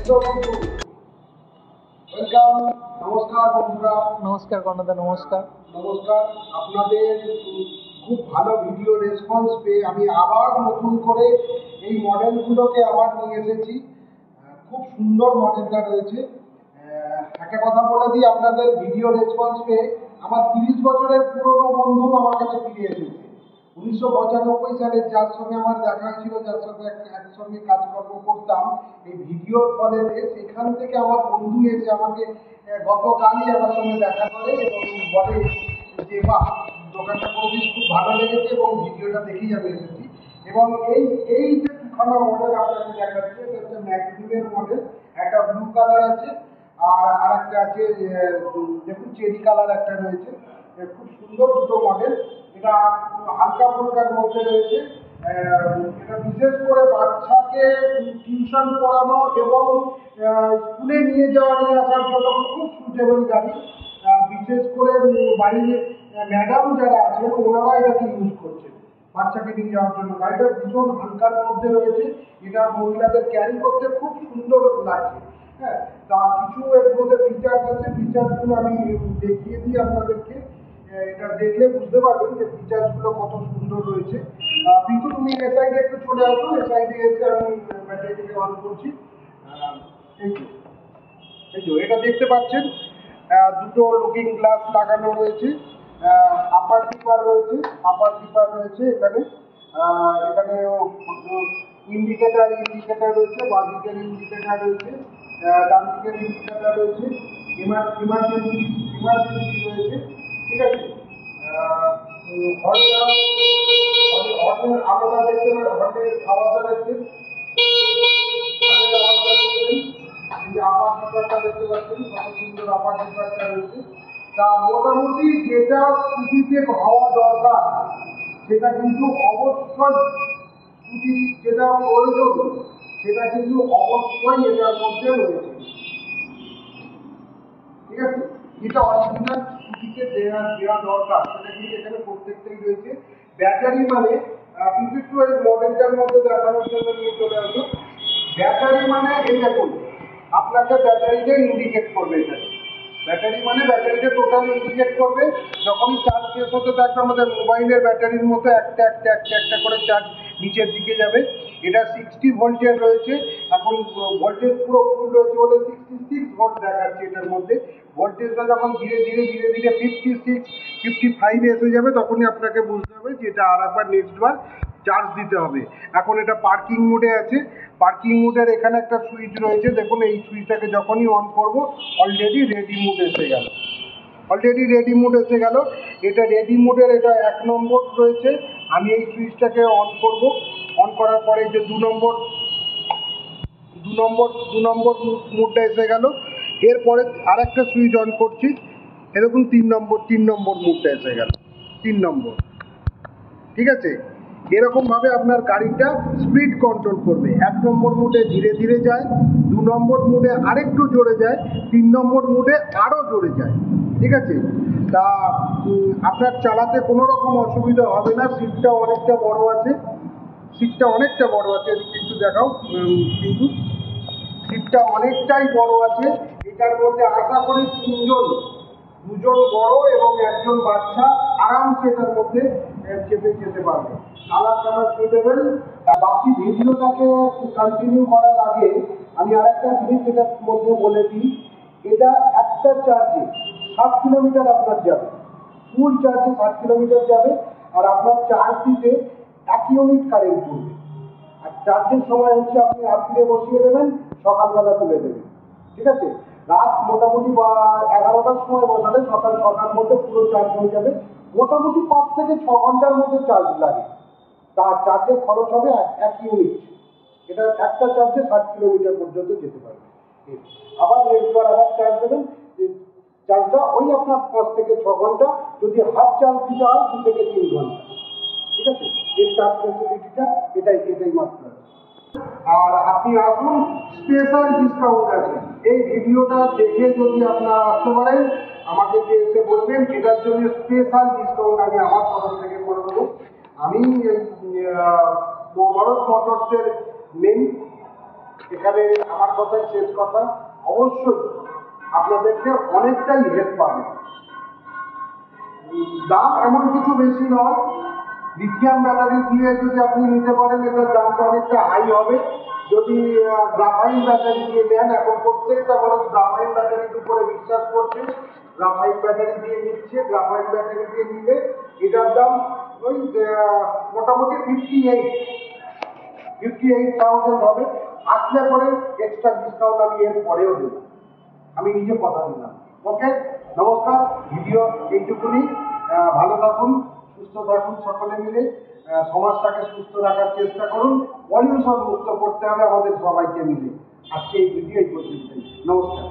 Hello বন্ধু, welcome. নমস্কার বন্ধুরা। নমস্কার কর্ণদা, নমস্কার। নমস্কার। আপনাদের খুব ভালো ভিডিও রেসপন্স পেয়ে আমি আবার নতুন করে এই মডেলগুলোকে আবার নিয়ে এসেছি। খুব সুন্দর মডেলটা রয়েছে। একটা কথা বলে দিই, আপনাদের ভিডিও রেসপন্স পেয়ে আমার 30 বছরের পুরনো বন্ধু আমার কাছে ফিরে এসেছে। 1995 সালে যার সঙ্গে আমার দেখা হয়েছিল, যার সঙ্গে একসঙ্গে কাজকর্ম করতাম এই ভিডিওর ফলে, সেখান থেকে আমার বন্ধু এসে আমাকে গতকালই আমার সঙ্গে দেখা করে এবং বলে যে বাহ, দোকানটা করেছিস, খুব ভালো লেগেছে এবং ভিডিওটা দেখেই আমি এসেছি। এবং এই এই যে দুখানা মডেল আপনাকে দেখাচ্ছে, এটা হচ্ছে ম্যাক্সিমের মডেল। একটা ব্লু কালার আছে আর আরেকটা আছে দেখুন চেরি কালার একটা রয়েছে। খুব সুন্দর দুটো মডেল। এটা হালকা ফুলকার মধ্যে রয়েছে। এটা বিশেষ করে বাচ্চাকে টিউশন পড়ানো এবং স্কুলে নিয়ে যাওয়া নিয়ে আসার জন্য খুব সুটেবল গাড়ি। বিশেষ করে বাড়ির ম্যাডাম যারা আছেন ওনারা এটাকে ইউজ করছেন বাচ্চাকে নিয়ে যাওয়ার জন্য। গাড়িটা ভীষণ হালকার মধ্যে রয়েছে। এটা মহিলাদের ক্যারি করতে খুব সুন্দর লাগছে। হ্যাঁ, তা কিছু এর মধ্যে ফিচার্স আছে, ফিচার্সগুলো আমি দেখিয়ে দিই আপনাদেরকে। এটা দেখলে বুঝতে পারবেন যে ফিচার্সগুলো কত সুন্দর রয়েছে। কিন্তু তুমি এ সাইডে একটু চলে আসো, এ সাইডে এসে আমি ব্যাটারিটাকে অন করছি। এই তো, এই তো এটা দেখতে পাচ্ছেন, দুটো লুকিং গ্লাস লাগানো রয়েছে। আপার ডিপার রয়েছে, আপার ডিপার রয়েছে এখানে। এখানে ইন্ডিকেটার রয়েছে, বাঁ দিকের ইন্ডিকেটার রয়েছে, ডান দিকের ইন্ডিকেটার রয়েছে, ইমার্জেন্সি রয়েছে। ঠিক আছে। হর্নের আলোটা দেখতে পাবেন, হর্নের আওয়াজটা দেখছেন, হর্নের আওয়াজটা দেখছেন। এই আপার ডিপারটা দেখতে পাচ্ছেন, কত সুন্দর আপার ডিপারটা রয়েছে। তা মোটামুটি যেটা স্কুটিতে হওয়া দরকার সেটা কিন্তু অবশ্যই, স্কুটি যেটা প্রয়োজন সেটা কিন্তু অবশ্যই এটার মধ্যে রয়েছে। ঠিক আছে, যেটা অরিজিনাল স্কুটিকে দেওয়া দরকার সেটা কিন্তু এখানে প্রত্যেকটাই রয়েছে। ব্যাটারি মানে কিন্তু একটু এই মডেলটার মধ্যে দেখানোর জন্য নিয়ে চলে আসো। ব্যাটারি মানে এই দেখুন, আপনাকে ব্যাটারিটা ইন্ডিকেট করবে। এখানে ব্যাটারি মানে ব্যাটারিটা টোটাল ইন্ডিকেট করবে। যখনই চার্জ শেষ হতে থাকবে আমাদের মোবাইলের ব্যাটারির মতো একটা একটা একটা একটা করে চার্জ নিচের দিকে যাবে। এটা 60 ভোল্টের রয়েছে। এখন ভোল্টেজ পুরো ফুল রয়েছে বলে 66 ভোল্ট দেখাচ্ছে এটার মধ্যে। ভোল্টেজটা যখন ধীরে ধীরে 56 55 এসে যাবে তখনই আপনাকে বুঝতে হবে যে এটা আর একবার নেক্সট বার চার্জ দিতে হবে। এখন এটা পার্কিং মোডে আছে। পার্কিং মোডের এখানে একটা সুইচ রয়েছে, দেখুন এই সুইচটাকে যখনই অন করব অলরেডি রেডি মোড এসে গেল। এটা রেডি মোডের, এটা 1 নম্বর রয়েছে। আমি এই সুইচটাকে অন করব। অন করার পরে যে দু নম্বর মোডটা এসে গেল। এরপরে আরেকটা সুইচ অন করছি, এরকম 3 নম্বর মোডটা এসে গেল। 3 নম্বর। ঠিক আছে, এরকমভাবে আপনার গাড়িটা স্পিড কন্ট্রোল করবে। 1 নম্বর মোডে ধীরে ধীরে যায়, 2 নম্বর মোডে আরেকটু জোরে যায়, 3 নম্বর মোডে আরও জোরে যায়। ঠিক আছে, তা আপনার চালাতে কোনো রকম অসুবিধা হবে না। সিটটা অনেকটা বড় আছে, এদিকে একটু দেখাও। কিন্তু সিটটা অনেকটাই বড় আছে। এটার মধ্যে আশা করি দুজন বড় এবং একজন বাচ্চা আরামসে এটার মধ্যে চেপে যেতে পারবে। Colour suitable. বাকি ভিডিওটাকে কন্টিনিউ করার আগে আমি আরেকটা জিনিস এটার মধ্যে বলে দিই। এটা একটা চার্জে 60 কিলোমিটার আপনার যাবে, ফুল চার্জে 60 কিলোমিটার যাবে। আর আপনার চার্জ দিতে 1 ইউনিট কারেন্ট পড়বে। আর চার্জের সময় হচ্ছে আপনি রাত্রিরে বসিয়ে দেবেন, সকালবেলা তুলে দেবেন। ঠিক আছে, রাত মোটামুটি 11টার সময় বসালে সকাল 6টার মধ্যে পুরো চার্জ হয়ে যাবে। মোটামুটি 5 থেকে 6 ঘন্টার মধ্যে চার্জ লাগে। তার চার্জের খরচ হবে 1 ইউনিট। এটা একটা চার্জে 60 কিলোমিটার পর্যন্ত যেতে পারবে। আবার নেক্সট বার আবার চার্জ দেবেন, চার্জটা ওই আপনার 5 থেকে 6 ঘন্টা। যদি হাফ চার্জ দিতে হয় 2 থেকে 3 ঘন্টা। ঠিক আছে, এর চার্জ ফেসিলিটিটা এটাই মাত্র। আর আপনি আসুন, স্পেশাল ডিসকাউন্ট আছে। এই ভিডিওটা দেখে যদি আপনারা আসতে পারেন, আমাকে যে এসে বলবেন, এটার জন্য স্পেশাল ডিসকাউন্ট আমি আমার তরফ থেকে করে দেবো। আমি ভরত মোটরসের মেন এখানে আমার কথাই শেষ কথা, অবশ্যই আপনাদেরকে অনেকটাই হেল্প পাবে। দাম এমন কিছু বেশি নয়, লিথিয়াম ব্যাটারি দিয়ে যদি আপনি নিতে পারেন এটার দামটা অনেকটা হাই হবে। যদি গ্রাফাইন ব্যাটারি দিয়ে নেন, এখন প্রত্যেকটা মানুষ গ্রাফাইন ব্যাটারির উপরে বিশ্বাস করছে, গ্রাফাইন ব্যাটারি দিয়ে নিচ্ছে। গ্রাফাইন ব্যাটারি দিয়ে নিলে এটার দাম ওই মোটামুটি 58,000 হবে। আসলে পরে এক্সট্রা ডিসকাউন্ট আমি এর পরেও দেবো, আমি নিজে কথা দিলাম। ওকে, নমস্কার, ভিডিও এইটুকুনি। ভালো থাকুন, সুস্থ থাকুন, সকলে মিলে সমাজটাকে সুস্থ রাখার চেষ্টা করুন। পলিউশন মুক্ত করতে হবে আমাদের সবাইকে মিলে। আজকে এই ভিডিও এই পর্যন্তই। নমস্কার।